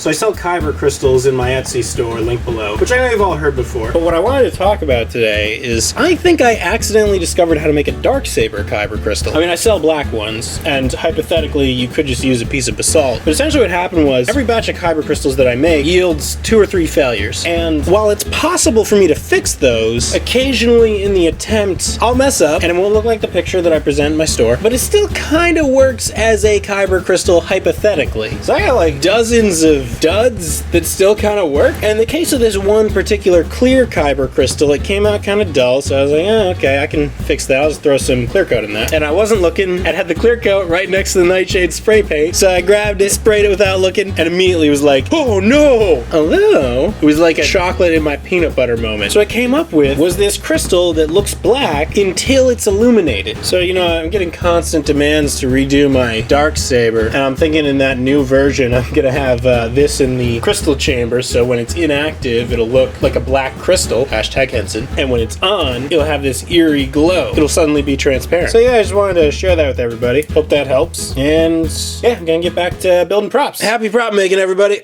So I sell Kyber crystals in my Etsy store, link below, which I know you've all heard before. But what I wanted to talk about today is I think I accidentally discovered how to make a dark Saber Kyber crystal. I mean, I sell black ones, and hypothetically you could just use a piece of basalt. But essentially what happened was every batch of Kyber crystals that I make yields 2 or 3 failures. And while it's possible for me to fix those, occasionally in the attempt I'll mess up and it won't look like the picture that I present in my store, but it still kind of works as a Kyber crystal hypothetically. So I got like dozens of duds that still kind of work. And in the case of this one particular clear Kyber crystal, it came out kind of dull, so I was like, okay, I can fix that. I'll just throw some clear coat in that. And I wasn't looking, it had the clear coat right next to the Nightshade spray paint, so I grabbed it, sprayed it without looking, and immediately was like, oh no! Although, it was like a chocolate in my peanut butter moment. So what I came up with was this crystal that looks black until it's illuminated. So, you know, I'm getting constant demands to redo my dark Saber, and I'm thinking in that new version, I'm gonna have this in the crystal chamber, so when it's inactive, it'll look like a black crystal, hashtag Henson, and when it's on, it'll have this eerie glow. It'll suddenly be transparent. So yeah, I just wanted to share that with everybody. Hope that helps. And yeah, I'm gonna get back to building props. Happy prop making, everybody!